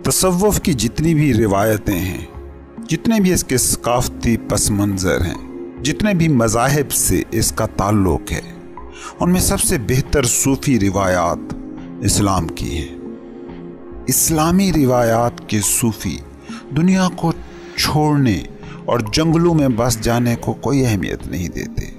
तसव्वुफ की जितनी भी रिवायतें हैं, जितने भी इसके सकाफती पस मंज़र हैं, जितने भी मज़ाहिब से इसका ताल्लुक़ है, उनमें सबसे बेहतर सूफ़ी रिवायात इस्लाम की है। इस्लामी रिवायात के सूफ़ी दुनिया को छोड़ने और जंगलों में बस जाने को कोई अहमियत नहीं देते।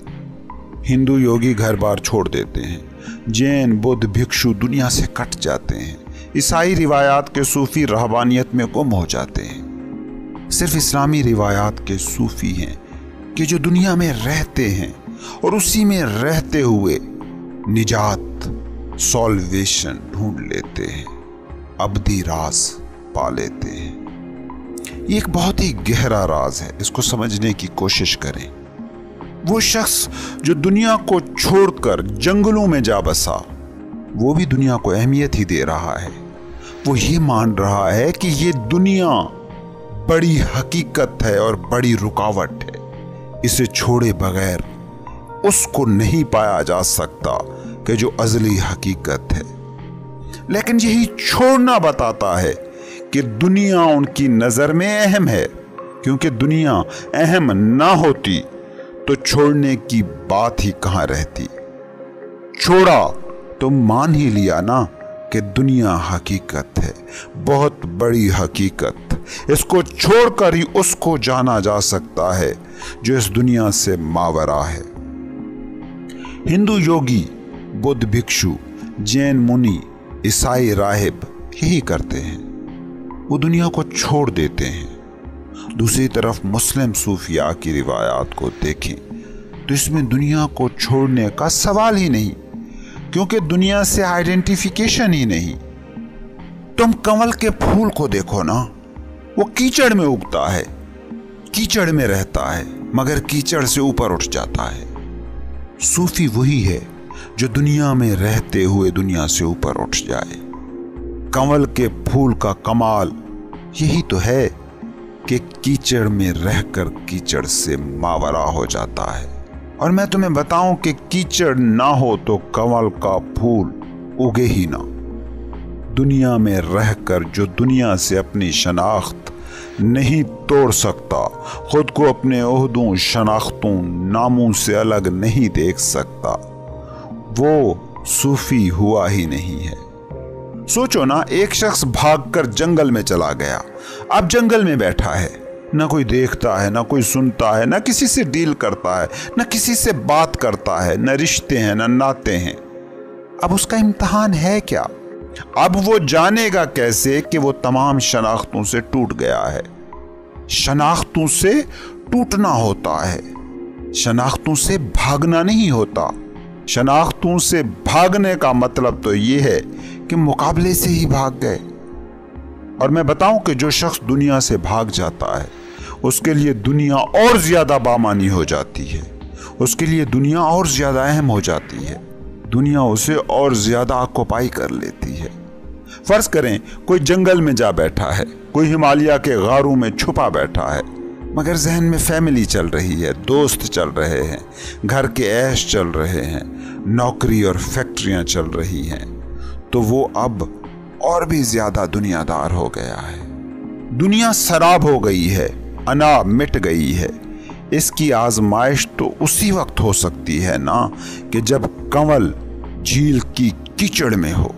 हिंदू योगी घर बार छोड़ देते हैं, जैन बुद्ध भिक्षु दुनिया से कट जाते हैं, ईसाई रिवायात के सूफ़ी रहबानियत में गुम हो जाते हैं। सिर्फ इस्लामी रिवायात के सूफ़ी हैं कि जो दुनिया में रहते हैं और उसी में रहते हुए निजात, सॉल्वेशन ढूंढ लेते हैं, अब्दी राज पा लेते हैं। ये एक बहुत ही गहरा राज है, इसको समझने की कोशिश करें। वो शख्स जो दुनिया को छोड़कर जंगलों में जा बसा, वो भी दुनिया को अहमियत ही दे रहा है। वो ये मान रहा है कि ये दुनिया बड़ी हकीकत है और बड़ी रुकावट है, इसे छोड़े बगैर उसको नहीं पाया जा सकता कि जो अज़ली हकीकत है। लेकिन यही छोड़ना बताता है कि दुनिया उनकी नज़र में अहम है, क्योंकि दुनिया अहम ना होती तो छोड़ने की बात ही कहाँ रहती। छोड़ा तो मान ही लिया ना कि दुनिया हकीकत है, बहुत बड़ी हकीकत। इसको छोड़कर ही उसको जाना जा सकता है जो इस दुनिया से मावरा है। हिंदू योगी, बुद्ध भिक्षु, जैन मुनि, ईसाई राहिब यही करते हैं, वो दुनिया को छोड़ देते हैं। दूसरी तरफ मुस्लिम सूफिया की रिवायात को देखें तो इसमें दुनिया को छोड़ने का सवाल ही नहीं, क्योंकि दुनिया से आइडेंटिफिकेशन ही नहीं। तुम कमल के फूल को देखो ना, वो कीचड़ में उगता है, कीचड़ में रहता है, मगर कीचड़ से ऊपर उठ जाता है। सूफी वही है जो दुनिया में रहते हुए दुनिया से ऊपर उठ जाए। कमल के फूल का कमाल यही तो है कि कीचड़ में रहकर कीचड़ से मावरा हो जाता है। और मैं तुम्हें बताऊं कि कीचड़ ना हो तो कमल का फूल उगे ही ना। दुनिया में रहकर जो दुनिया से अपनी शनाख्त नहीं तोड़ सकता, खुद को अपने ओहदों, शनाख्तों, नामों से अलग नहीं देख सकता, वो सूफी हुआ ही नहीं है। सोचो ना, एक शख्स भागकर जंगल में चला गया, अब जंगल में बैठा है, ना कोई देखता है, ना कोई सुनता है, ना किसी से डील करता है, ना किसी से बात करता है, ना रिश्ते हैं, ना नाते हैं। अब उसका इम्तिहान है क्या? अब वो जानेगा कैसे कि वो तमाम शनाख्तों से टूट गया है? शनाख्तों से टूटना होता है, शनाख्तों से भागना नहीं होता। शनाख्तों से भागने का मतलब तो ये है कि मुकाबले से ही भाग गए। और मैं बताऊं कि जो शख्स दुनिया से भाग जाता है, उसके लिए दुनिया और ज्यादा बामानी हो जाती है, उसके लिए दुनिया और ज्यादा अहम हो जाती है, दुनिया उसे और ज्यादा ऑक्युपाई कर लेती है। फर्ज करें कोई जंगल में जा बैठा है, कोई हिमालय के गारों में छुपा बैठा है, मगर जहन में फैमिली चल रही है, दोस्त चल रहे हैं, घर के ऐश चल रहे हैं, नौकरी और फैक्ट्रियां चल रही हैं, तो वो अब और भी ज्यादा दुनियादार हो गया है। दुनिया शराब हो गई है, अना मिट गई है। इसकी आजमाइश तो उसी वक्त हो सकती है ना कि जब कंवल झील की कीचड़ में हो।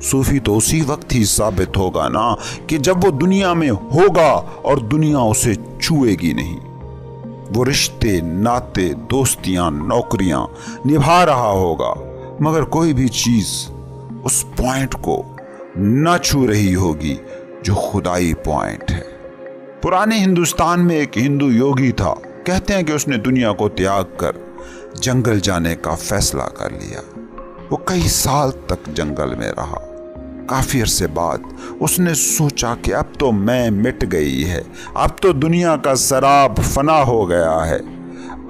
सूफी तो उसी वक्त ही साबित होगा ना कि जब वो दुनिया में होगा और दुनिया उसे छुएगी नहीं। वो रिश्ते, नाते, दोस्तियां, नौकरियां निभा रहा होगा, मगर कोई भी चीज उस पॉइंट को न छू रही होगी जो खुदाई पॉइंट है। पुराने हिंदुस्तान में एक हिंदू योगी था, कहते हैं कि उसने दुनिया को त्याग कर जंगल जाने का फैसला कर लिया। वो कई साल तक जंगल में रहा। काफी अरसे बाद उसने सोचा कि अब तो मैं मिट गई है, अब तो दुनिया का शराब फना हो गया है,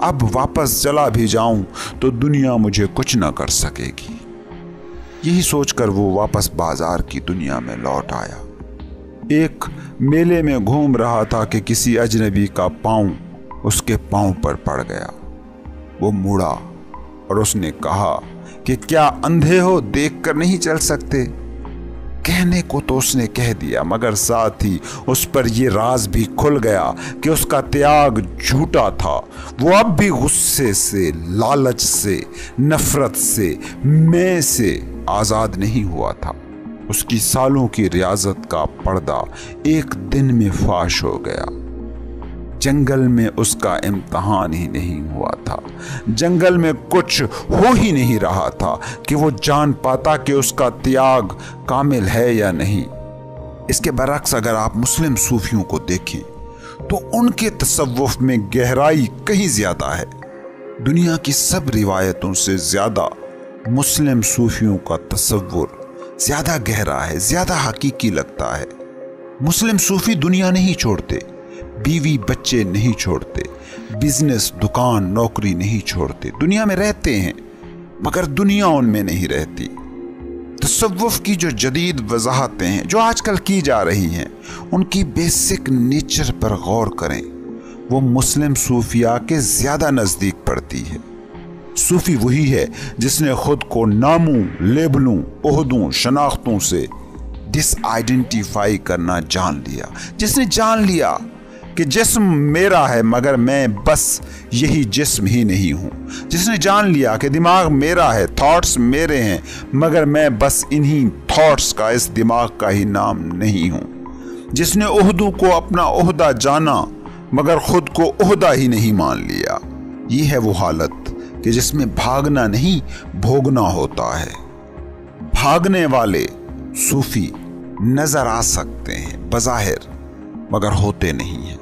अब वापस चला भी जाऊं तो दुनिया मुझे कुछ न कर सकेगी। यही सोचकर वो वापस बाजार की दुनिया में लौट आया। एक मेले में घूम रहा था कि किसी अजनबी का पांव उसके पांव पर पड़ गया। वो मुड़ा और उसने कहा कि क्या अंधे हो, देख कर नहीं चल सकते? कहने को तो उसने कह दिया, मगर साथ ही उस पर यह राज भी खुल गया कि उसका त्याग झूठा था। वो अब भी गुस्से से, लालच से, नफरत से, मैं से आजाद नहीं हुआ था। उसकी सालों की रियाजत का पर्दा एक दिन में फाश हो गया। जंगल में उसका इम्तहान ही नहीं हुआ था। जंगल में कुछ हो ही नहीं रहा था कि वो जान पाता कि उसका त्याग कामिल है या नहीं। इसके बरक्स अगर आप मुस्लिम सूफियों को देखें तो उनके तसव्वुफ में गहराई कहीं ज्यादा है। दुनिया की सब रिवायतों से ज्यादा मुस्लिम सूफियों का तसव्वुर ज्यादा गहरा है, ज्यादा हकीकी लगता है। मुस्लिम सूफी दुनिया नहीं छोड़ते, बीवी बच्चे नहीं छोड़ते, बिजनेस दुकान नौकरी नहीं छोड़ते। दुनिया में रहते हैं मगर दुनिया उनमें नहीं रहती। तसव्वुफ की जो जदीद वजाहतें हैं जो आजकल की जा रही हैं, उनकी बेसिक नेचर पर गौर करें, वो मुस्लिम सूफिया के ज्यादा नजदीक पड़ती है। सूफी वही है जिसने खुद को नामों, लेबलों, ओहदों, शनाख्तों से डिसआइडेंटिफाई करना जान लिया, जिसने जान लिया कि जिस्म मेरा है मगर मैं बस यही जिस्म ही नहीं हूँ, जिसने जान लिया कि दिमाग मेरा है, थॉट्स मेरे हैं मगर मैं बस इन्हीं थॉट्स का, इस दिमाग का ही नाम नहीं हूँ, जिसने ओहदों को अपना ओहदा जाना मगर खुद को ओहदा ही नहीं मान लिया। ये है वो हालत कि जिसमें भागना नहीं भोगना होता है। भागने वाले सूफी नजर आ सकते हैं बज़ाहिर मगर होते नहीं हैं,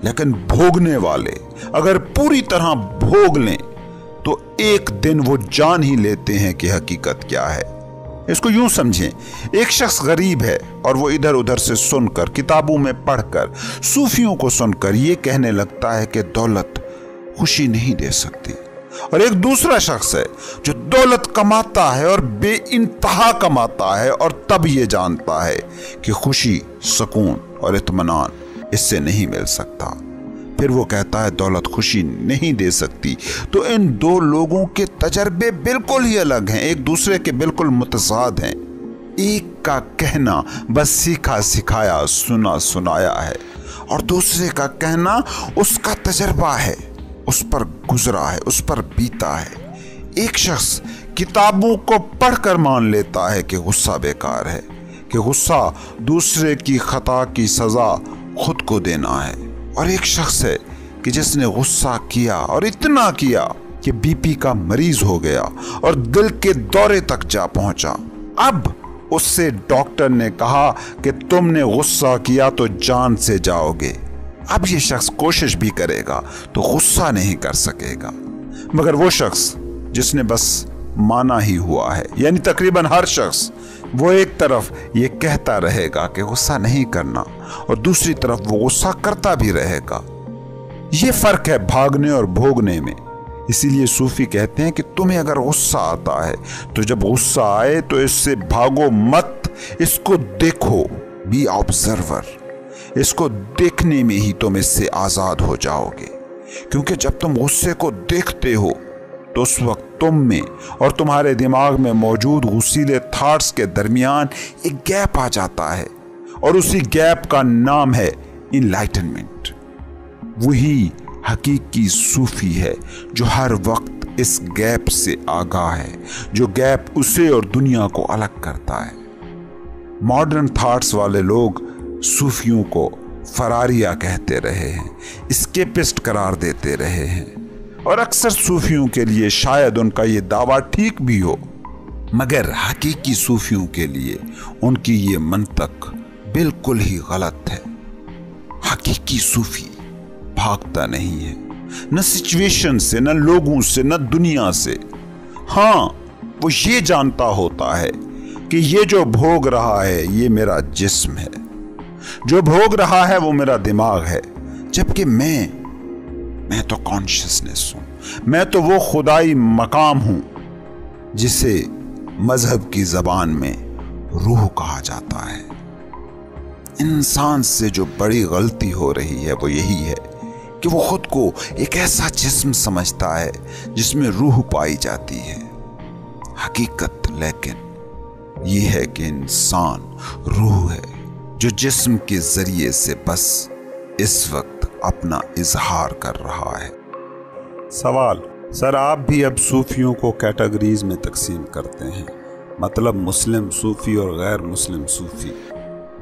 लेकिन भोगने वाले अगर पूरी तरह भोग लें तो एक दिन वो जान ही लेते हैं कि हकीकत क्या है। इसको यूं समझें, एक शख्स गरीब है और वो इधर उधर से सुनकर, किताबों में पढ़कर, सूफियों को सुनकर ये कहने लगता है कि दौलत खुशी नहीं दे सकती। और एक दूसरा शख्स है जो दौलत कमाता है और बेइंतहा कमाता है और तब ये जानता है कि खुशी, सुकून और इत्मीनान इससे नहीं मिल सकता। फिर वो कहता है दौलत खुशी नहीं दे सकती। तो इन दो लोगों के तजर्बे बिल्कुल ही अलग हैं, एक दूसरे के बिल्कुल मुतज़ाद हैं। एक का कहना बस सीखा सिखाया, सुना सुनाया है, और दूसरे का कहना उसका तजर्बा है, उस पर गुजरा है, उस पर बीता है। एक शख्स किताबों को पढ़कर मान लेता है कि गुस्सा बेकार है, कि गुस्सा दूसरे की खता की सजा खुद को देना है, और एक शख्स है कि जिसने गुस्सा किया और इतना किया कि बीपी का मरीज हो गया और दिल के दौरे तक जा पहुंचा। अब उससे डॉक्टर ने कहा कि तुमने गुस्सा किया तो जान से जाओगे। अब ये शख्स कोशिश भी करेगा तो गुस्सा नहीं कर सकेगा। मगर वो शख्स जिसने बस माना ही हुआ है, यानी तकरीबन हर शख्स, वो एक तरफ ये कहता रहेगा कि गुस्सा नहीं करना और दूसरी तरफ वो गुस्सा करता भी रहेगा। ये फर्क है भागने और भोगने में। इसीलिए सूफी कहते हैं कि तुम्हें अगर गुस्सा आता है तो जब गुस्सा आए तो इससे भागो मत, इसको देखो, बी ऑब्जर्वर। इसको देखने में ही तुम इससे आजाद हो जाओगे, क्योंकि जब तुम गुस्से को देखते हो तो उस वक्त तुम में और तुम्हारे दिमाग में मौजूद गुस्सीले थॉट्स के दरमियान एक गैप आ जाता है, और उसी गैप का नाम है इनलाइटनमेंट। वही हकीकी सूफी है जो हर वक्त इस गैप से आगाह है, जो गैप उसे और दुनिया को अलग करता है। मॉडर्न थॉट्स वाले लोग सूफियों को फरारिया कहते रहे हैं, एस्केपिस्ट करार देते रहे हैं, और अक्सर सूफियों के लिए शायद उनका ये दावा ठीक भी हो, मगर हकीकी सूफियों के लिए उनकी ये मंतक बिल्कुल ही गलत है। हकीकी सूफी भागता नहीं है, न सिचुएशन से, न लोगों से, न दुनिया से। हाँ, वो ये जानता होता है कि ये जो भोग रहा है ये मेरा जिस्म है, जो भोग रहा है वो मेरा दिमाग है, जबकि मैं तो कॉन्शियसनेस हूं, मैं तो वो खुदाई मकाम हूं जिसे मजहब की जबान में रूह कहा जाता है। इंसान से जो बड़ी गलती हो रही है वो यही है कि वो खुद को एक ऐसा जिस्म समझता है जिसमें रूह पाई जाती है। हकीकत लेकिन ये है कि इंसान रूह है जो जिस्म के जरिए से बस इस वक्त अपना इजहार कर रहा है। सवाल, सर आप भी अब सूफियों को कैटेगरीज में तकसीम करते हैं, मतलब मुस्लिम सूफी और गैर मुस्लिम सूफी।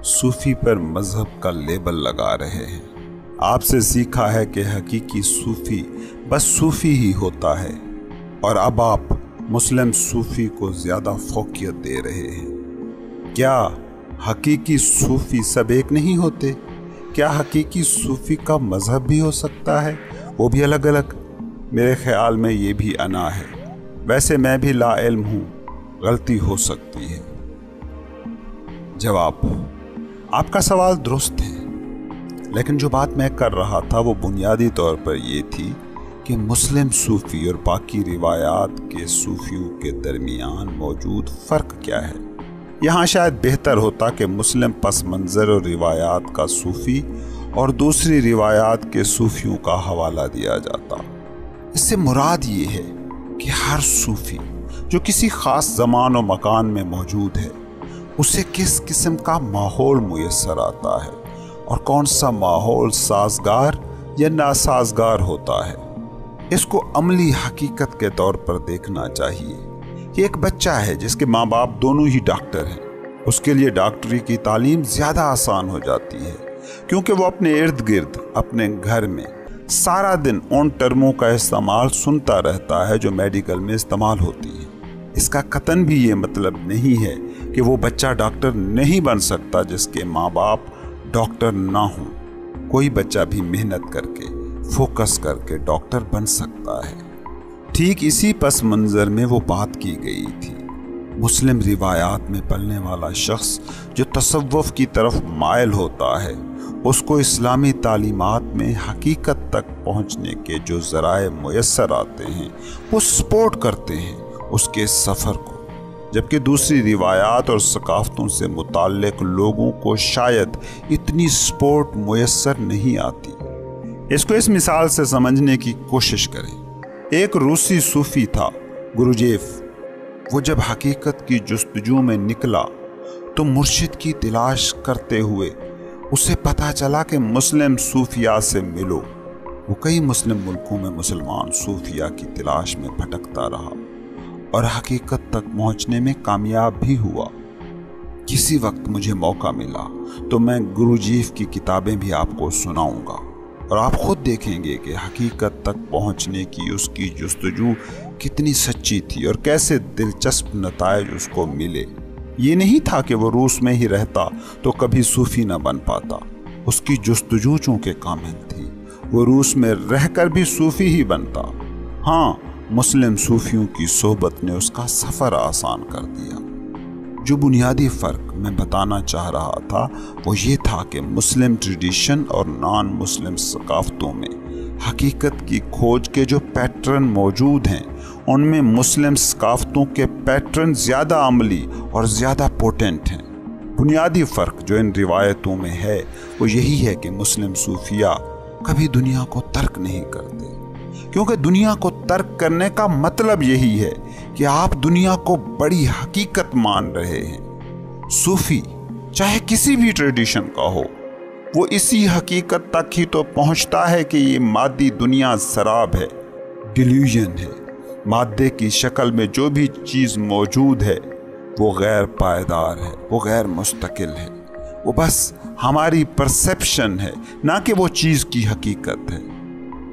सूफी पर मजहब का लेबल लगा रहे हैं। आपसे सीखा है कि हकीकी सूफी बस सूफी ही होता है, और अब आप मुस्लिम सूफी को ज्यादा फोकियत दे रहे हैं। क्या हकीकी सूफी सब एक नहीं होते? क्या हकीकी सूफी का मजहब भी हो सकता है, वो भी अलग अलग? मेरे ख्याल में ये भी अना है। वैसे मैं भी लाइल्म हूँ, गलती हो सकती है। जवाब, आपका सवाल दुरुस्त है, लेकिन जो बात मैं कर रहा था वो बुनियादी तौर पर यह थी कि मुस्लिम सूफी और बाकी रिवायात के सूफियों के दरमियान मौजूद फ़र्क क्या है। यहाँ शायद बेहतर होता कि मुस्लिम पस मंज़र और रिवायात का सूफ़ी और दूसरी रिवायात के सूफियों का हवाला दिया जाता। इससे मुराद ये है कि हर सूफी जो किसी ख़ास ज़मान और मकान में मौजूद है, उसे किस किस्म का माहौल मुयस्सर आता है और कौन सा माहौल साजगार या नासाजगार होता है, इसको अमली हकीकत के तौर पर देखना चाहिए। कि एक बच्चा है जिसके माँ बाप दोनों ही डॉक्टर हैं, उसके लिए डॉक्टरी की तालीम ज़्यादा आसान हो जाती है, क्योंकि वो अपने इर्द गिर्द अपने घर में सारा दिन उन टर्मों का इस्तेमाल सुनता रहता है जो मेडिकल में इस्तेमाल होती है। इसका कतन भी ये मतलब नहीं है कि वो बच्चा डॉक्टर नहीं बन सकता जिसके माँ बाप डॉक्टर ना हों। कोई बच्चा भी मेहनत करके, फोकस करके डॉक्टर बन सकता है। ठीक इसी पस मंज़र में वो बात की गई थी। मुस्लिम रिवायात में पलने वाला शख्स जो तसव्वुफ की तरफ मायल होता है, उसको इस्लामी तालीमात में हकीकत तक पहुँचने के जो ज़राए मुयस्सर आते हैं वो सपोर्ट करते हैं उसके सफ़र को, जबकि दूसरी रिवायात और सकाफ़तों से मुताल्लिक़ लोगों को शायद इतनी सपोर्ट मुयस्सर नहीं आती। इसको इस मिसाल से समझने की कोशिश करें। एक रूसी सूफ़ी था गुरुजेफ। वो जब हकीकत की जुस्तजू में निकला तो मुर्शिद की तलाश करते हुए उसे पता चला कि मुस्लिम सूफिया से मिलो। वो कई मुस्लिम मुल्कों में मुसलमान सूफिया की तलाश में भटकता रहा और हकीकत तक पहुंचने में कामयाब भी हुआ। किसी वक्त मुझे मौका मिला तो मैं गुरुजीफ की किताबें भी आपको सुनाऊंगा और आप खुद देखेंगे कि हकीकत तक पहुंचने की उसकी जुस्तजू कितनी सच्ची थी और कैसे दिलचस्प नताइज उसको मिले। ये नहीं था कि वो रूस में ही रहता तो कभी सूफी न बन पाता। उसकी जुस्तजू चूँकि कामिल थी, वो रूस में रहकर भी सूफी ही बनता। हाँ, मुस्लिम सूफियों की सोहबत ने उसका सफ़र आसान कर दिया। जो बुनियादी फ़र्क मैं बताना चाह रहा था वो ये था कि मुस्लिम ट्रेडिशन और नॉन मुस्लिम सकाफ़तों में हकीकत की खोज के जो पैटर्न मौजूद हैं, उनमें मुस्लिम सकाफ़तों के पैटर्न ज़्यादा अमली और ज़्यादा पोटेंट हैं। बुनियादी फ़र्क जो इन रिवायतों में है वो यही है कि मुस्लिम सूफिया कभी दुनिया को तर्क नहीं करते, क्योंकि दुनिया को तर्क करने का मतलब यही है कि आप दुनिया को बड़ी हकीकत मान रहे हैं। सूफी चाहे किसी भी ट्रेडिशन का हो, वो इसी हकीकत तक ही तो पहुंचता है कि ये मादी दुनिया शराब है, डिल्यूजन है। मादे की शक्ल में जो भी चीज़ मौजूद है वो गैर पायदार है, वो गैर मुस्तकिल है, वो बस हमारी परसेप्शन है, ना कि वो चीज़ की हकीकत है।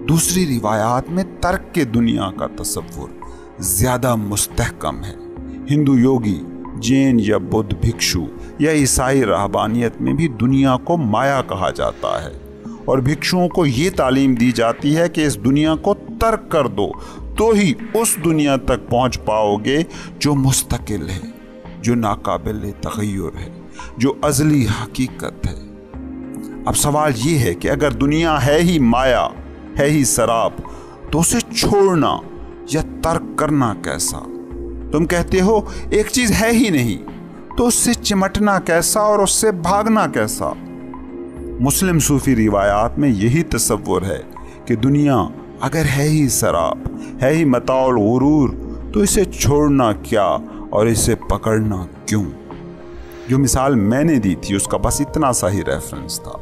दूसरी रिवायात में तर्क के दुनिया का तसव्वुर ज़्यादा मुस्तहकम है। हिंदू योगी, जैन या बुद्ध भिक्षु या ईसाई रहबानियत में भी दुनिया को माया कहा जाता है और भिक्षुओं को ये तालीम दी जाती है कि इस दुनिया को तर्क कर दो तो ही उस दुनिया तक पहुंच पाओगे जो मुस्तकिल है, जो नाकाबिल तग़य्युर है, जो अज़ली हकीकत है। अब सवाल ये है कि अगर दुनिया है ही माया, है ही शराब, तो उसे छोड़ना या तर्क करना कैसा? तुम कहते हो एक चीज़ है ही नहीं, तो उससे चिमटना कैसा और उससे भागना कैसा? मुस्लिम सूफी रिवायात में यही तसव्वुर है कि दुनिया अगर है ही शराब, है ही मताउल गुरूर, तो इसे छोड़ना क्या और इसे पकड़ना क्यों। जो मिसाल मैंने दी थी उसका बस इतना सा ही रेफरेंस था।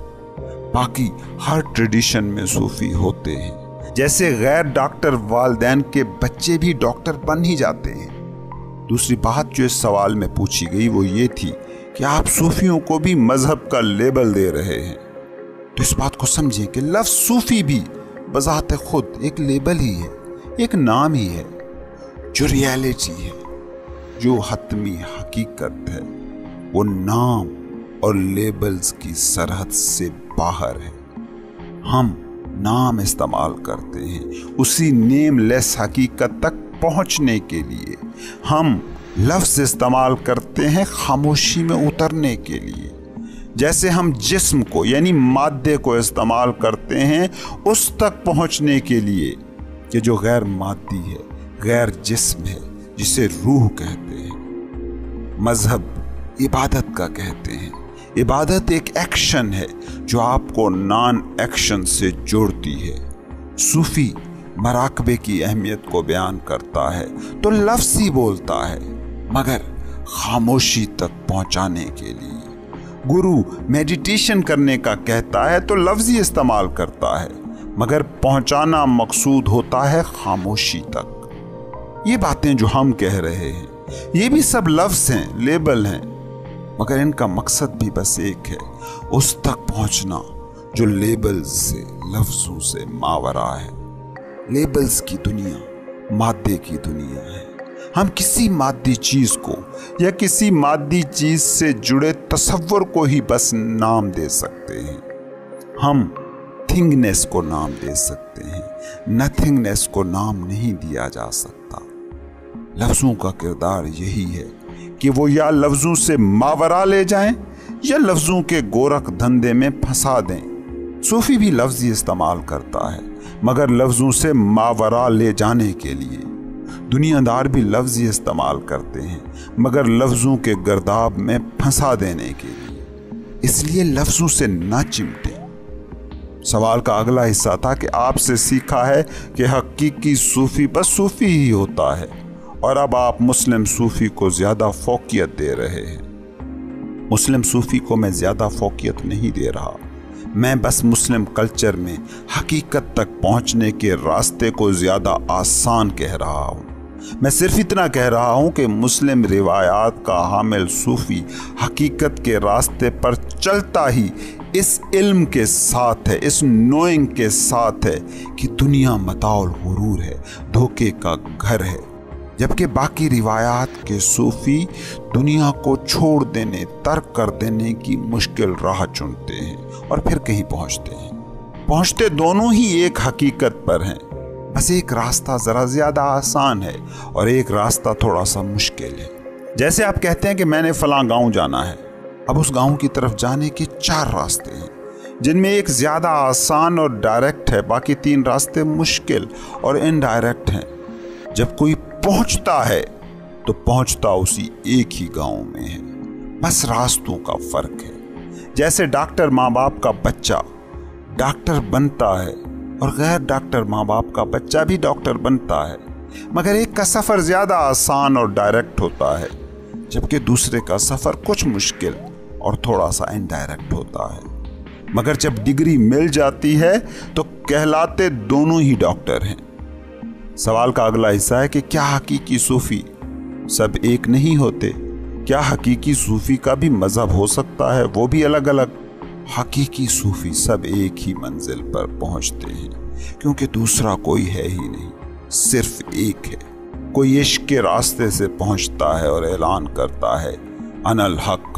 बाकी हर ट्रेडिशन में सूफी होते हैं। जैसे गैर डॉक्टर वालिदैन के बच्चे भी डॉक्टर बन ही जाते हैं। दूसरी बात जो इस सवाल में पूछी गई वो ये थी कि आप सूफियों को भी मजहब का लेबल दे रहे हैं। तो इस बात को समझें कि लफ्ज सूफी भी बजाते खुद एक लेबल ही है, एक नाम ही है। जो रियलिटी है, जो हतमी हकीकत है, वो नाम और लेबल्स की सरहद से बाहर है। हम नाम इस्तेमाल करते हैं उसी नेमलेस हकीकत तक पहुंचने के लिए। हम लफ्ज इस्तेमाल करते हैं खामोशी में उतरने के लिए। जैसे हम जिस्म को यानी मादे को इस्तेमाल करते हैं उस तक पहुंचने के लिए कि जो गैर मादी है, गैर जिस्म है, जिसे रूह कहते हैं। मजहब इबादत का कहते हैं। इबादत एक एक्शन है जो आपको नॉन एक्शन से जोड़ती है। सूफी मराकबे की अहमियत को बयान करता है तो लफ्ज ही बोलता है, मगर खामोशी तक पहुंचाने के लिए। गुरु मेडिटेशन करने का कहता है तो लफ्ज ही इस्तेमाल करता है, मगर पहुंचाना मकसूद होता है खामोशी तक। ये बातें जो हम कह रहे हैं ये भी सब लफ्ज हैं, लेबल हैं, मगर इनका मकसद भी बस एक है, उस तक पहुंचना जो लेबल्स से, लफ्जों से मावरा है। लेबल्स की दुनिया मादे की दुनिया है। हम किसी मादी चीज को या किसी मादी चीज से जुड़े तसव्वुर को ही बस नाम दे सकते हैं। हम थिंगनेस को नाम दे सकते हैं, नथिंगनेस को नाम नहीं दिया जा सकता। लफ्जों का किरदार यही है कि वो या लफ्जों से मावरा ले जाएं या लफ्जों के गोरख धंधे में फंसा दें। सूफी भी लफ्ज ही इस्तेमाल करता है, मगर लफ्जों से मावरा ले जाने के लिए। दुनियादार भी लफ्ज ही इस्तेमाल करते हैं, मगर लफ्जों के गर्दाब में फंसा देने के लिए। इसलिए लफ्जों से ना चिमटे। सवाल का अगला हिस्सा था कि आपसे सीखा है कि हकीकी सूफी बस सूफी ही होता है, और अब आप मुस्लिम सूफी को ज्यादा फोकियत दे रहे हैं। मुस्लिम सूफी को मैं ज्यादा फोकियत नहीं दे रहा, मैं बस मुस्लिम कल्चर में हकीकत तक पहुंचने के रास्ते को ज्यादा आसान कह रहा हूं। मैं सिर्फ इतना कह रहा हूं कि मुस्लिम रिवायात का हामिल सूफी हकीकत के रास्ते पर चलता ही इस इल्म के साथ है, इस नोइंग के साथ है कि दुनिया मताउल गुरूर है, धोखे का घर है। जबकि बाकी रिवायात के सूफी दुनिया को छोड़ देने, तर्क कर देने की मुश्किल राह चुनते हैं और फिर कहीं पहुंचते हैं। पहुंचते दोनों ही एक हकीकत पर हैं, बस एक रास्ता जरा ज्यादा आसान है और एक रास्ता थोड़ा सा मुश्किल है। जैसे आप कहते हैं कि मैंने फलां गांव जाना है, अब उस गांव की तरफ जाने के 4 रास्ते हैं, जिनमें एक ज्यादा आसान और डायरेक्ट है, बाकी 3 रास्ते मुश्किल और इनडायरेक्ट हैं। जब कोई पहुंचता है तो पहुंचता उसी एक ही गांव में है, बस रास्तों का फर्क है। जैसे डॉक्टर माँ बाप का बच्चा डॉक्टर बनता है और गैर डॉक्टर माँ बाप का बच्चा भी डॉक्टर बनता है, मगर एक का सफर ज्यादा आसान और डायरेक्ट होता है, जबकि दूसरे का सफर कुछ मुश्किल और थोड़ा सा इनडायरेक्ट होता है। मगर जब डिग्री मिल जाती है तो कहलाते दोनों ही डॉक्टर हैं। सवाल का अगला हिस्सा है कि क्या हकीकी सूफी सब एक नहीं होते? क्या हकीकी सूफी का भी मजहब हो सकता है, वो भी अलग अलग? हकीकी सूफी सब एक ही मंजिल पर पहुंचते हैं, क्योंकि दूसरा कोई है ही नहीं, सिर्फ एक है। कोई इश्क के रास्ते से पहुंचता है और ऐलान करता है अनल हक,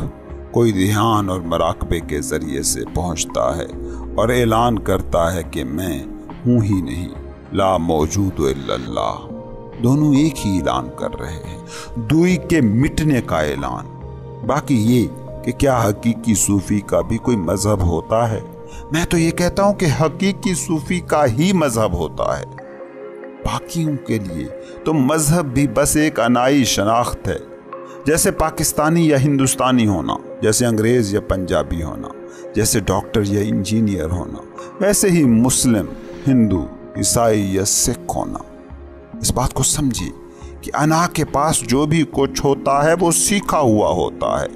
कोई ध्यान और मराकबे के जरिए से पहुंचता है और ऐलान करता है कि मैं हूं ही नहीं, ला मौजूद इल्लल्लाह। दोनों एक ही ऐलान कर रहे हैं, दुई के मिटने का ऐलान। बाकी ये कि क्या हकीकी सूफी का भी कोई मजहब होता है? मैं तो ये कहता हूं कि हकीकी सूफी का ही मजहब होता है। बाकियों के लिए तो मजहब भी बस एक अनाई शनाख्त है, जैसे पाकिस्तानी या हिंदुस्तानी होना, जैसे अंग्रेज या पंजाबी होना, जैसे डॉक्टर या इंजीनियर होना, वैसे ही मुस्लिम, हिंदू, ईसाई या सिख होना। इस बात को समझिए कि अना के पास जो भी कुछ होता है वो सीखा हुआ होता है,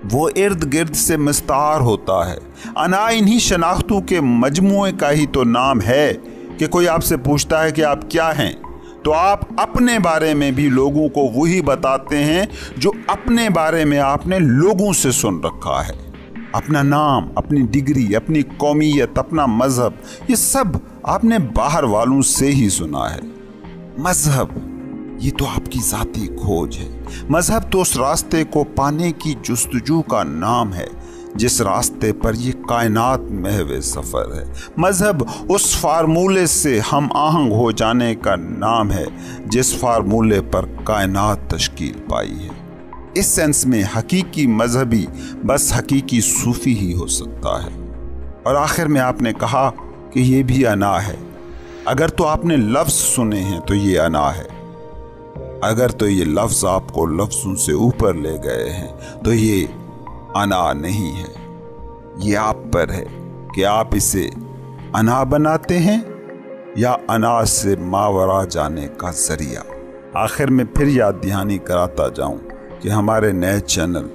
वो इर्द गिर्द से मुस्तार होता है। अना इन्हीं शनाख्तों के मजमूए का ही तो नाम है कि कोई आपसे पूछता है कि आप क्या हैं, तो आप अपने बारे में भी लोगों को वही बताते हैं जो अपने बारे में आपने लोगों से सुन रखा है। अपना नाम, अपनी डिग्री, अपनी कौमियत, अपना मजहब, ये सब आपने बाहर वालों से ही सुना है। मजहब ये तो आपकी जाती खोज है। मजहब तो उस रास्ते को पाने की जुस्तजू का नाम है जिस रास्ते पर ये कायनात महवे सफ़र है। मजहब उस फार्मूले से हम आहंग हो जाने का नाम है जिस फार्मूले पर कायनात तश्कील पाई है। इस सेंस में हकीकी मजहबी बस हकीकी सूफी ही हो सकता है। और आखिर में आपने कहा कि ये भी अना है। अगर तो आपने लफ्ज़ सुने हैं तो ये अना है, अगर तो ये लफ्ज़ आपको लफ्ज़ों से ऊपर ले गए हैं तो ये अना नहीं है। ये आप पर है कि आप इसे अना बनाते हैं या अना से मावरा जाने का जरिया। आखिर में फिर याद दहानी कराता जाऊं कि हमारे नए चैनल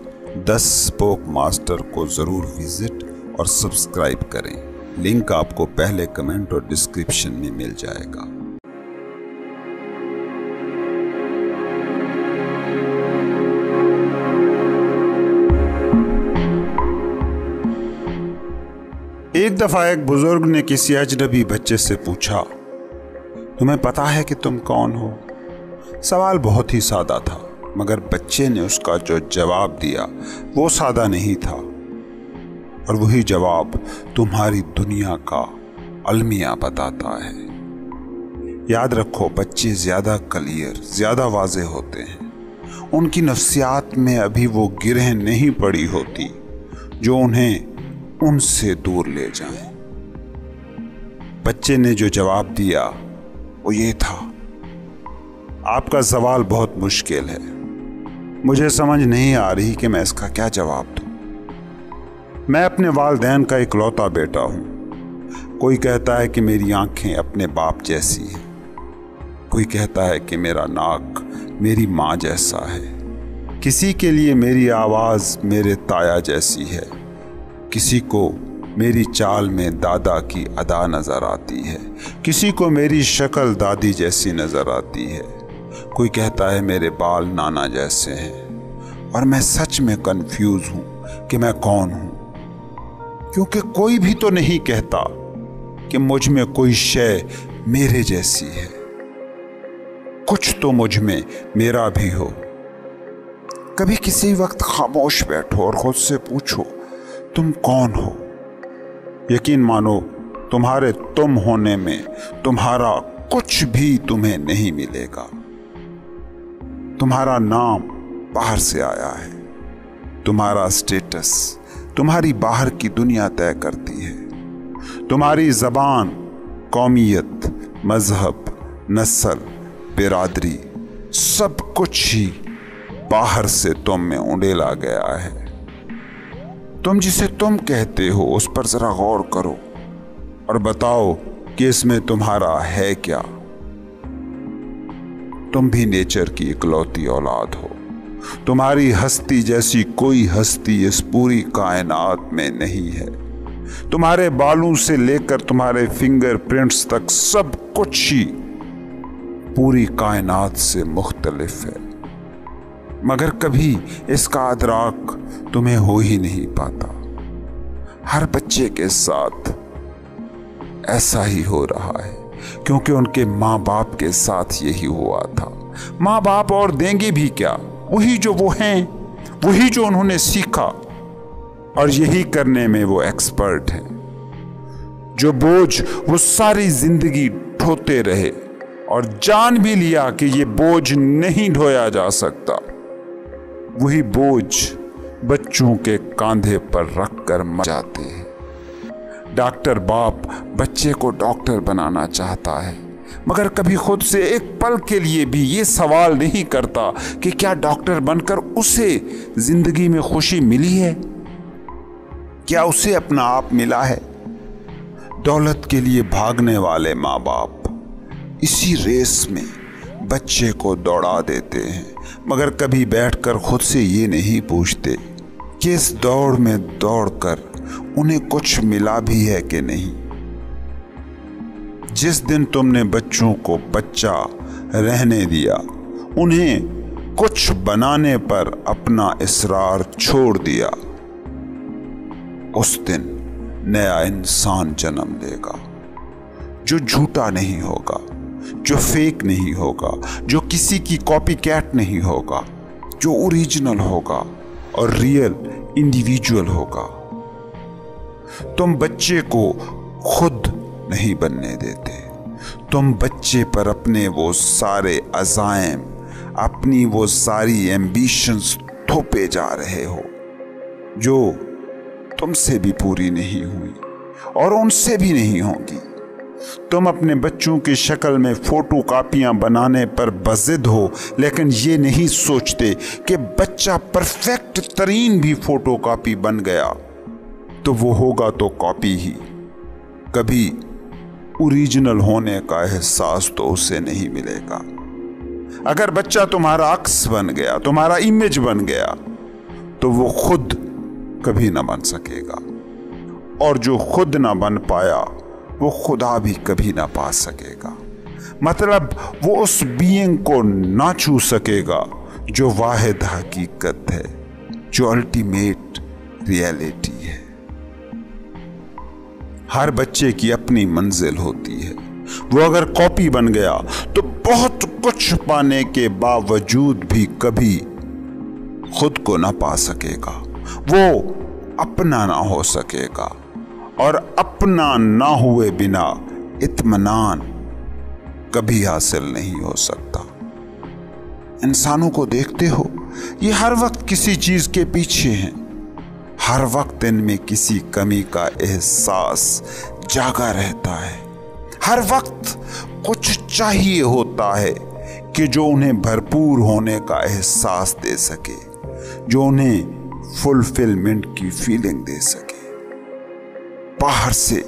10 स्पोक मास्टर को ज़रूर विजिट और सब्सक्राइब करें। लिंक आपको पहले कमेंट और डिस्क्रिप्शन में मिल जाएगा। एक दफा एक बुजुर्ग ने किसी अजनबी बच्चे से पूछा, तुम्हें पता है कि तुम कौन हो? सवाल बहुत ही सादा था, मगर बच्चे ने उसका जो जवाब दिया वो सादा नहीं था। और वही जवाब तुम्हारी दुनिया का अलमिया बताता है। याद रखो, बच्चे ज्यादा क्लियर, ज्यादा वाज़ेह होते हैं। उनकी नफ्सियात में अभी वो गिरह नहीं पड़ी होती जो उन्हें उनसे दूर ले जाएं। बच्चे ने जो जवाब दिया वो ये था, आपका सवाल बहुत मुश्किल है, मुझे समझ नहीं आ रही कि मैं इसका क्या जवाब दूं। मैं अपने वालिदैन का इकलौता बेटा हूं। कोई कहता है कि मेरी आंखें अपने बाप जैसी हैं, कोई कहता है कि मेरा नाक मेरी माँ जैसा है, किसी के लिए मेरी आवाज़ मेरे ताया जैसी है, किसी को मेरी चाल में दादा की अदा नज़र आती है, किसी को मेरी शक्ल दादी जैसी नज़र आती है, कोई कहता है मेरे बाल नाना जैसे हैं। और मैं सच में कंफ्यूज हूँ कि मैं कौन हूँ, क्योंकि कोई भी तो नहीं कहता कि मुझ में कोई शय मेरे जैसी है। कुछ तो मुझ में मेरा भी हो। कभी किसी वक्त खामोश बैठो और खुद से पूछो, तुम कौन हो? यकीन मानो, तुम्हारे तुम होने में तुम्हारा कुछ भी तुम्हें नहीं मिलेगा। तुम्हारा नाम बाहर से आया है, तुम्हारा स्टेटस तुम्हारी बाहर की दुनिया तय करती है। तुम्हारी ज़बान, कौमियत, मजहब, नस्ल, बिरादरी, सब कुछ ही बाहर से तुम में उंडेला गया है। तुम जिसे तुम कहते हो उस पर जरा गौर करो और बताओ कि इसमें तुम्हारा है क्या। तुम भी नेचर की इकलौती औलाद हो। तुम्हारी हस्ती जैसी कोई हस्ती इस पूरी कायनात में नहीं है। तुम्हारे बालों से लेकर तुम्हारे फिंगरप्रिंट्स तक सब कुछ ही पूरी कायनात से मुख्तलिफ है, मगर कभी इसका अदराक तुम्हें हो ही नहीं पाता। हर बच्चे के साथ ऐसा ही हो रहा है, क्योंकि उनके माँ बाप के साथ यही हुआ था। माँ बाप और देंगे भी क्या, वही जो वो हैं, वही जो उन्होंने सीखा, और यही करने में वो एक्सपर्ट हैं। जो बोझ वो सारी जिंदगी ढोते रहे और जान भी लिया कि ये बोझ नहीं ढोया जा सकता, वही बोझ बच्चों के कांधे पर रख कर मर जाते हैं। डॉक्टर बाप बच्चे को डॉक्टर बनाना चाहता है, मगर कभी खुद से एक पल के लिए भी ये सवाल नहीं करता कि क्या डॉक्टर बनकर उसे जिंदगी में खुशी मिली है, क्या उसे अपना आप मिला है। दौलत के लिए भागने वाले माँ बाप इसी रेस में बच्चे को दौड़ा देते हैं, मगर कभी बैठकर खुद से ये नहीं पूछते कि इस दौड़ में दौड़कर उन्हें कुछ मिला भी है कि नहीं। जिस दिन तुमने बच्चों को बच्चा रहने दिया, उन्हें कुछ बनाने पर अपना इसरार छोड़ दिया, उस दिन नया इंसान जन्म लेगा जो झूठा नहीं होगा, जो फेक नहीं होगा, जो किसी की कॉपी कैट नहीं होगा, जो ओरिजिनल होगा और रियल इंडिविजुअल होगा। तुम बच्चे को खुद नहीं बनने देते, तुम बच्चे पर अपने वो सारे अज़ाइम, अपनी वो सारी एम्बिशंस थोपे जा रहे हो जो तुमसे भी पूरी नहीं हुई और उनसे भी नहीं होगी। तुम अपने बच्चों की शक्ल में फोटो कापियां बनाने पर बज़िद हो, लेकिन ये नहीं सोचते कि बच्चा परफेक्ट तरीन भी फोटो कापी बन गया तो वो होगा तो कॉपी ही, कभी ओरिजिनल होने का एहसास तो उसे नहीं मिलेगा। अगर बच्चा तुम्हारा अक्स बन गया, तुम्हारा इमेज बन गया, तो वो खुद कभी ना बन सकेगा, और जो खुद ना बन पाया वो खुदा भी कभी ना पा सकेगा। मतलब वो उस बीइंग को ना छू सकेगा जो वाहिद हकीकत है, जो अल्टीमेट रियलिटी है। हर बच्चे की अपनी मंजिल होती है। वो अगर कॉपी बन गया तो बहुत कुछ पाने के बावजूद भी कभी खुद को ना पा सकेगा, वो अपना ना हो सकेगा, और अपना ना हुए बिना इत्मीनान कभी हासिल नहीं हो सकता। इंसानों को देखते हो, ये हर वक्त किसी चीज के पीछे हैं, हर वक्त इनमें किसी कमी का एहसास जागा रहता है, हर वक्त कुछ चाहिए होता है कि जो उन्हें भरपूर होने का एहसास दे सके, जो उन्हें फुलफिलमेंट की फीलिंग दे सके। बाहर से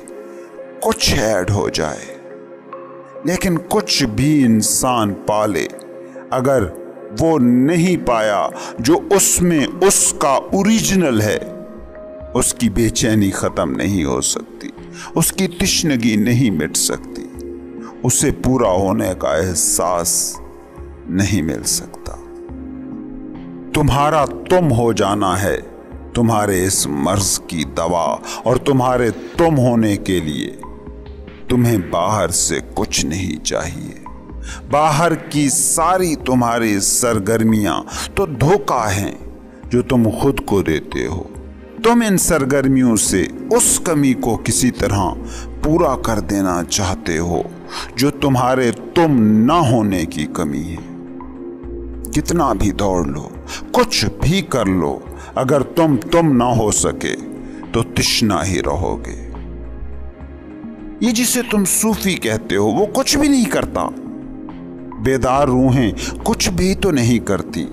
कुछ ऐड हो जाए, लेकिन कुछ भी इंसान पाले, अगर वो नहीं पाया जो उसमें उसका ओरिजिनल है, उसकी बेचैनी खत्म नहीं हो सकती, उसकी तिश्नगी नहीं मिट सकती, उसे पूरा होने का एहसास नहीं मिल सकता। तुम्हारा तुम हो जाना है तुम्हारे इस मर्ज की दवा, और तुम्हारे तुम होने के लिए तुम्हें बाहर से कुछ नहीं चाहिए। बाहर की सारी तुम्हारी सरगर्मियां तो धोखा हैं जो तुम खुद को देते हो। तुम इन सरगर्मियों से उस कमी को किसी तरह पूरा कर देना चाहते हो जो तुम्हारे तुम ना होने की कमी है। कितना भी दौड़ लो, कुछ भी कर लो, अगर तुम ना हो सके तो तिश्ना ही रहोगे। ये जिसे तुम सूफी कहते हो वो कुछ भी नहीं करता। बेदार रूहें कुछ भी तो नहीं करती,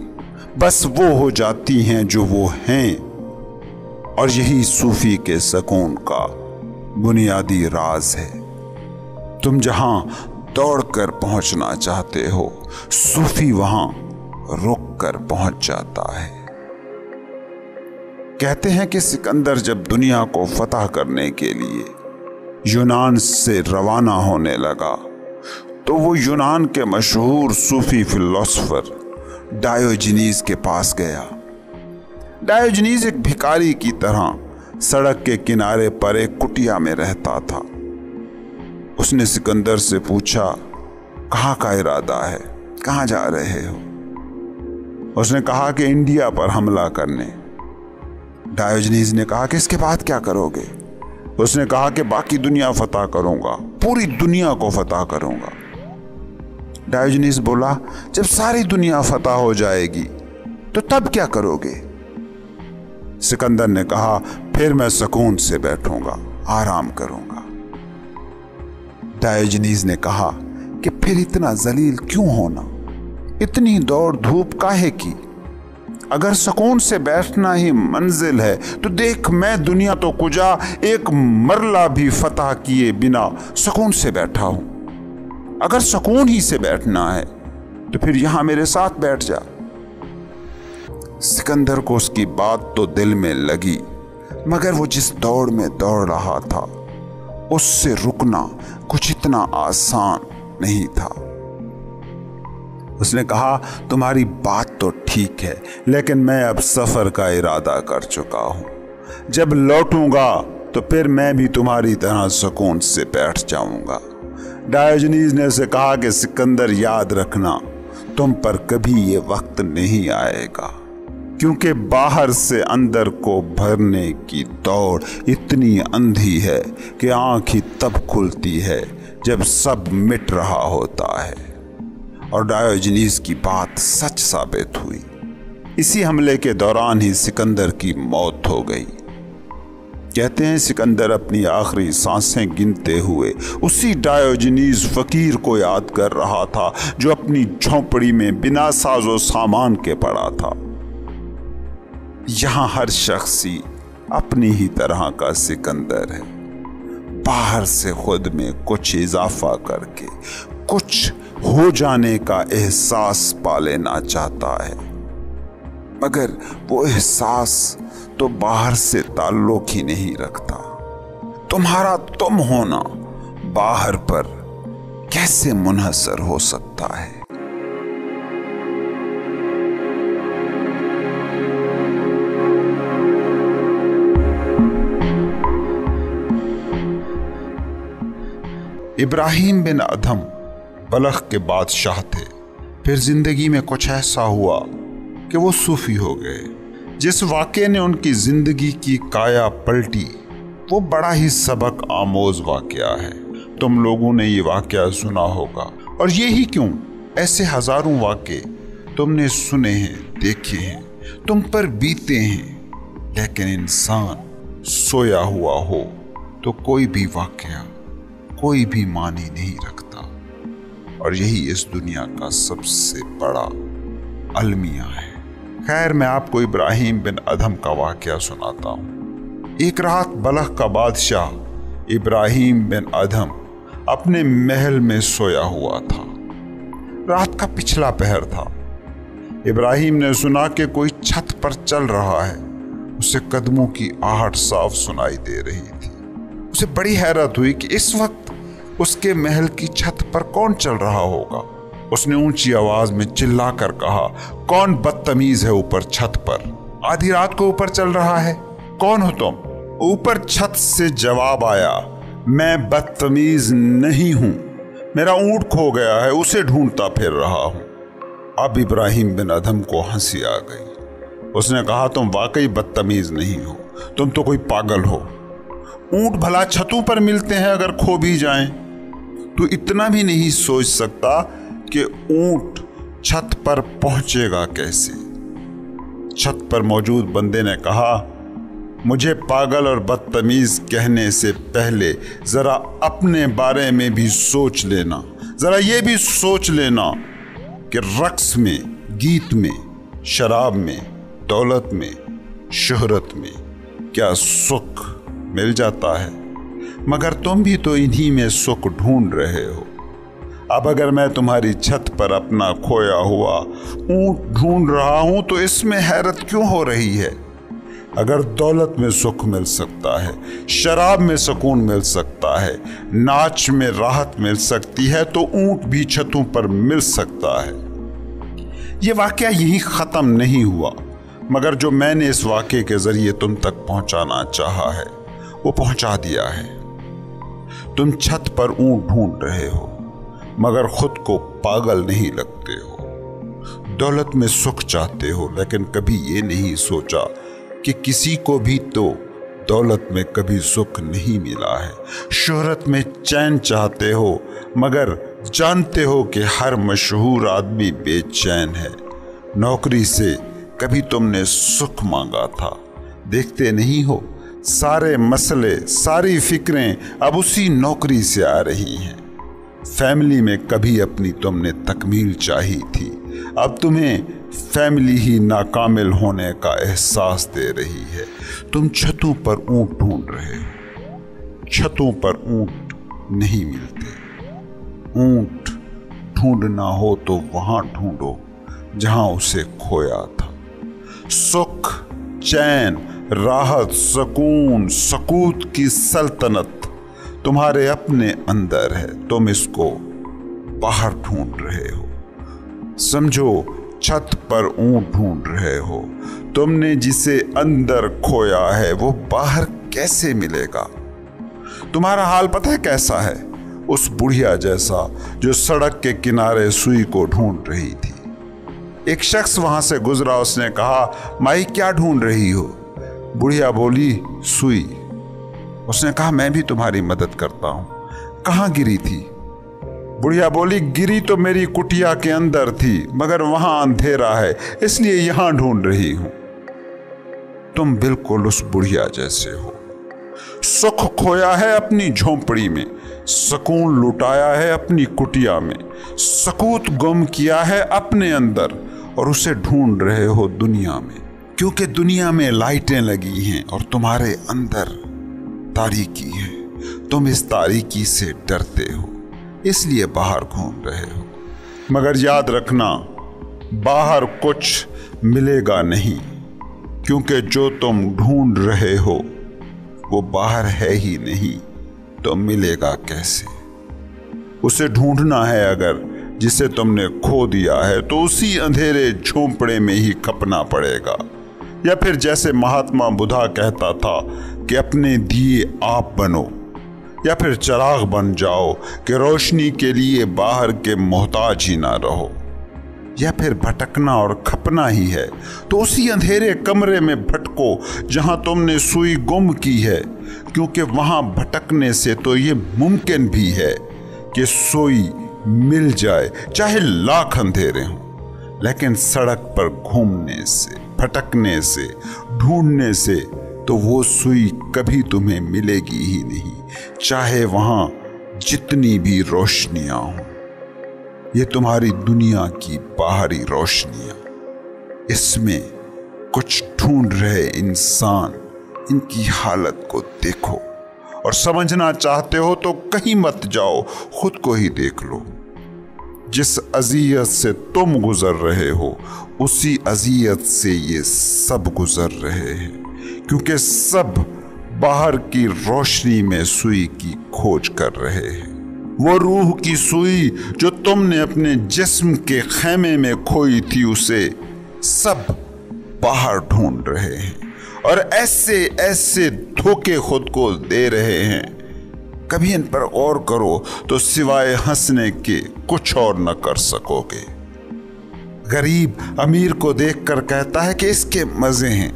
बस वो हो जाती हैं जो वो हैं, और यही सूफी के सुकून का बुनियादी राज है। तुम जहां दौड़कर पहुंचना चाहते हो, सूफी वहां रुक कर पहुंच जाता है। कहते हैं कि सिकंदर जब दुनिया को फतह करने के लिए यूनान से रवाना होने लगा, तो वो यूनान के मशहूर सूफी फिलोसोफर डायोजनीज के पास गया। डायोजनीज एक भिखारी की तरह सड़क के किनारे पर एक कुटिया में रहता था। उसने सिकंदर से पूछा, कहाँ का इरादा है, कहाँ जा रहे हो? उसने कहा कि इंडिया पर हमला करने। डायोजनीज ने कहा कि इसके बाद क्या करोगे? उसने कहा कि बाकी दुनिया फतह करूंगा, पूरी दुनिया को फतह करूंगा। डायोजनीज बोला, जब सारी दुनिया फतह हो जाएगी तो तब क्या करोगे? सिकंदर ने कहा, फिर मैं सुकून से बैठूंगा, आराम करूंगा। डायोजनीज ने कहा कि फिर इतना जलील क्यों होना, इतनी दौड़ धूप काहे की? अगर सुकून से बैठना ही मंजिल है तो देख, मैं दुनिया तो कुजा एक मरला भी फतह किए बिना सुकून से बैठा हूं। अगर सुकून ही से बैठना है तो फिर यहां मेरे साथ बैठ जा। सिकंदर को उसकी बात तो दिल में लगी, मगर वो जिस दौड़ में दौड़ रहा था उससे रुकना कुछ इतना आसान नहीं था। उसने कहा, तुम्हारी बात तो ठीक है, लेकिन मैं अब सफर का इरादा कर चुका हूं। जब लौटूंगा तो फिर मैं भी तुम्हारी तरह सुकून से बैठ जाऊंगा। डायोजनीज ने उसे कहा कि सिकंदर, याद रखना, तुम पर कभी ये वक्त नहीं आएगा, क्योंकि बाहर से अंदर को भरने की दौड़ इतनी अंधी है कि आंख ही तब खुलती है जब सब मिट रहा होता है। और डायोजनीज की बात सच साबित हुई। इसी हमले के दौरान ही सिकंदर की मौत हो गई। कहते हैं सिकंदर अपनी आखिरी सांसें गिनते हुए उसी डायोजनीज फकीर को याद कर रहा था जो अपनी झोंपड़ी में बिना साजो सामान के पड़ा था। यहां हर शख्सी अपनी ही तरह का सिकंदर है, बाहर से खुद में कुछ इजाफा करके कुछ हो जाने का एहसास पा लेना चाहता है, मगर वो एहसास तो बाहर से ताल्लुक ही नहीं रखता। तुम्हारा तुम होना बाहर पर कैसे मुनहसर हो सकता है? इब्राहिम बिन अदहम बलख के बादशाह थे। फिर जिंदगी में कुछ ऐसा हुआ कि वो सूफी हो गए। जिस वाक़े ने उनकी जिंदगी की काया पलटी, वो बड़ा ही सबक आमोज वाक़या है। तुम लोगों ने ये वाक़या सुना होगा, और ये ही क्यों, ऐसे हजारों वाक़े तुमने सुने हैं, देखे हैं, तुम पर बीते हैं। लेकिन इंसान सोया हुआ हो तो कोई भी वाक़या, कोई भी मानी नहीं रखता। और यही इस दुनिया का सबसे बड़ा अलमिया है। खैर, मैं आपको इब्राहिम बिन अदहम का वाक़या सुनाता हूँ। एक रात बलख का बादशाह इब्राहिम बिन अदहम अपने महल में सोया हुआ था। रात का पिछला पहर था। इब्राहिम ने सुना कि कोई छत पर चल रहा है। उसे कदमों की आहट साफ सुनाई दे रही थी। उसे बड़ी हैरत हुई कि इस वक्त उसके महल की छत पर कौन चल रहा होगा। उसने ऊंची आवाज में चिल्लाकर कहा, कौन बदतमीज है ऊपर छत पर? आधी रात को ऊपर चल रहा है, कौन हो तुम? ऊपर छत से जवाब आया, मैं बदतमीज नहीं हूं, मेरा ऊंट खो गया है, उसे ढूंढता फिर रहा हूं। अब इब्राहिम बिन अदहम को हंसी आ गई। उसने कहा, तुम वाकई बदतमीज नहीं हो, तुम तो कोई पागल हो। ऊंट भला छतों पर मिलते हैं, अगर खो भी जाएं तो इतना भी नहीं सोच सकता कि ऊंट छत पर पहुंचेगा कैसे। छत पर मौजूद बंदे ने कहा, मुझे पागल और बदतमीज कहने से पहले जरा अपने बारे में भी सोच लेना। जरा ये भी सोच लेना कि रक्स में, गीत में, शराब में, दौलत में, शोहरत में क्या सुख मिल जाता है, मगर तुम भी तो इन्हीं में सुख ढूंढ रहे हो। अब अगर मैं तुम्हारी छत पर अपना खोया हुआ ऊंट ढूंढ रहा हूं तो इसमें हैरत क्यों हो रही है? अगर दौलत में सुख मिल सकता है, शराब में सुकून मिल सकता है, नाच में राहत मिल सकती है, तो ऊंट भी छतों पर मिल सकता है। ये वाकया यही खत्म नहीं हुआ, मगर जो मैंने इस वाकये के जरिए तुम तक पहुंचाना चाहा है वो पहुंचा दिया है। तुम छत पर ऊंट ढूंढ रहे हो, मगर खुद को पागल नहीं लगते हो। दौलत में सुख चाहते हो, लेकिन कभी ये नहीं सोचा कि किसी को भी तो दौलत में कभी सुख नहीं मिला है। शोहरत में चैन चाहते हो, मगर जानते हो कि हर मशहूर आदमी बेचैन है। नौकरी से कभी तुमने सुख मांगा था, देखते नहीं हो सारे मसले, सारी फिक्रें अब उसी नौकरी से आ रही हैं। फैमिली में कभी अपनी तुमने तकमील चाही थी, अब तुम्हें फैमिली ही नाकामिल होने का एहसास दे रही है। तुम छतों पर ऊंट ढूंढ रहे हो, छतों पर ऊंट नहीं मिलते, ऊंट ढूंढना हो तो वहां ढूंढो जहां उसे खोया था। सुख, चैन, राहत, सुकून, सकूत की सल्तनत तुम्हारे अपने अंदर है, तुम इसको बाहर ढूंढ रहे हो। समझो, छत पर ऊंट ढूंढ रहे हो। तुमने जिसे अंदर खोया है वो बाहर कैसे मिलेगा? तुम्हारा हाल पता है कैसा है? उस बुढ़िया जैसा जो सड़क के किनारे सुई को ढूंढ रही थी। एक शख्स वहां से गुजरा, उसने कहा, माई क्या ढूंढ रही हो? बुढ़िया बोली, सुई। उसने कहा, मैं भी तुम्हारी मदद करता हूं। कहाँ गिरी थी? बुढ़िया बोली, गिरी तो मेरी कुटिया के अंदर थी, मगर वहां अंधेरा है, इसलिए यहां ढूंढ रही हूं। तुम बिल्कुल उस बुढ़िया जैसे हो। सुख खोया है अपनी झोंपड़ी में, सुकून लुटाया है अपनी कुटिया में, सकूत गुम किया है अपने अंदर और उसे ढूंढ रहे हो दुनिया में। क्योंकि दुनिया में लाइटें लगी हैं और तुम्हारे अंदर तारीकी है। तुम इस तारीकी से डरते हो, इसलिए बाहर घूम रहे हो। मगर याद रखना, बाहर कुछ मिलेगा नहीं, क्योंकि जो तुम ढूंढ रहे हो वो बाहर है ही नहीं, तो मिलेगा कैसे? उसे ढूंढना है अगर जिसे तुमने खो दिया है, तो उसी अंधेरे झोंपड़े में ही खपना पड़ेगा। या फिर जैसे महात्मा बुद्धा कहता था कि अपने दिए आप बनो, या फिर चिराग बन जाओ कि रोशनी के लिए बाहर के मोहताज ही ना रहो। या फिर भटकना और खपना ही है तो उसी अंधेरे कमरे में भटको जहां तुमने सुई गुम की है, क्योंकि वहां भटकने से तो ये मुमकिन भी है कि सुई मिल जाए, चाहे लाख अंधेरे हों। लेकिन सड़क पर घूमने से, भटकने से, ढूंढने से तो वो सुई कभी तुम्हें मिलेगी ही नहीं, चाहे वहां जितनी भी रोशनियां हों। ये तुम्हारी दुनिया की बाहरी रोशनियां, इसमें कुछ ढूंढ रहे इंसान, इनकी हालत को देखो। और समझना चाहते हो तो कहीं मत जाओ, खुद को ही देख लो। जिस अजियत से तुम गुजर रहे हो, उसी अजियत से ये सब गुजर रहे हैं, क्योंकि सब बाहर की रोशनी में सुई की खोज कर रहे हैं। वो रूह की सुई जो तुमने अपने जिस्म के खेमे में खोई थी, उसे सब बाहर ढूंढ रहे हैं और ऐसे ऐसे धोखे खुद को दे रहे हैं। कभी इन पर गौर करो तो सिवाय हंसने के कुछ और न कर सकोगे। गरीब अमीर को देखकर कहता है कि इसके मजे हैं,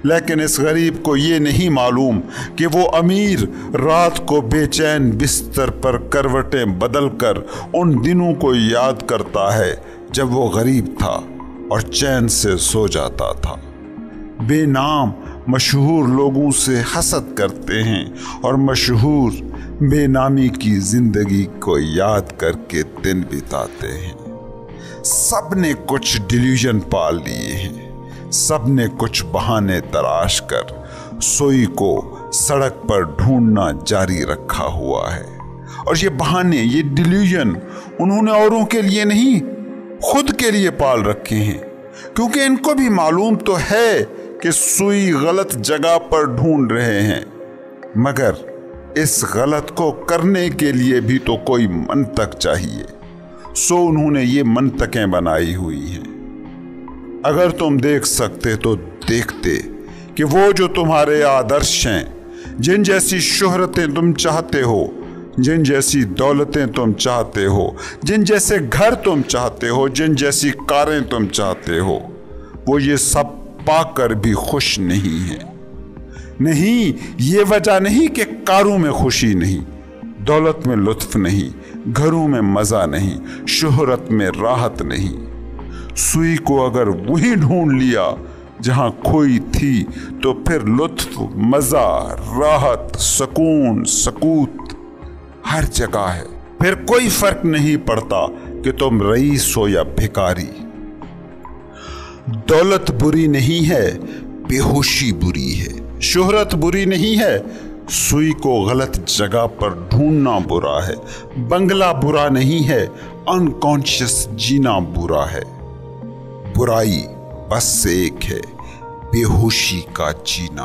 लेकिन इस गरीब को ये नहीं मालूम कि वो अमीर रात को बेचैन बिस्तर पर करवटें बदलकर उन दिनों को याद करता है जब वो गरीब था और चैन से सो जाता था। बेनाम मशहूर लोगों से हसद करते हैं और मशहूर बेनामी की जिंदगी को याद करके दिन बिताते हैं। सब ने कुछ डिल्यूजन पाल लिए हैं, सब ने कुछ बहाने तलाश कर सोई को सड़क पर ढूंढना जारी रखा हुआ है। और ये बहाने, ये डिल्यूजन उन्होंने औरों के लिए नहीं, खुद के लिए पाल रखे हैं, क्योंकि इनको भी मालूम तो है कि सुई गलत जगह पर ढूंढ रहे हैं, मगर इस गलत को करने के लिए भी तो कोई मंतक चाहिए। सो उन्होंने ये मंतकें बनाई हुई हैं। अगर तुम देख सकते तो देखते कि वो जो तुम्हारे आदर्श हैं, जिन जैसी शोहरतें तुम चाहते हो, जिन जैसी दौलतें तुम चाहते हो, जिन जैसे घर तुम चाहते हो, जिन जैसी कारें तुम चाहते हो, वो ये सब पाकर भी खुश नहीं है। नहीं, ये वजह नहीं कि कारों में खुशी नहीं, दौलत में लुत्फ नहीं, घरों में मजा नहीं, शोहरत में राहत नहीं। सुई को अगर वही ढूंढ लिया जहां खोई थी, तो फिर लुत्फ, मजा, राहत, सुकून, सकूत हर जगह है। फिर कोई फर्क नहीं पड़ता कि तुम रईस हो या भिखारी। दौलत बुरी नहीं है, बेहोशी बुरी है। शोहरत बुरी नहीं है, सुई को गलत जगह पर ढूंढना बुरा है, बंगला बुरा नहीं है, अनकॉन्शियस जीना बुरा है। बुराई बस एक है, बेहोशी का जीना,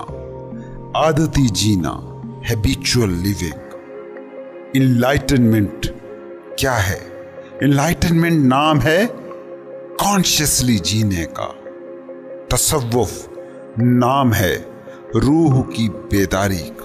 आदती जीना, हैबिचुअल लिविंग। इनलाइटनमेंट क्या है? इनलाइटनमेंट नाम है कॉन्शियसली जीने का। तसव्वुफ नाम है रूह की बेदारी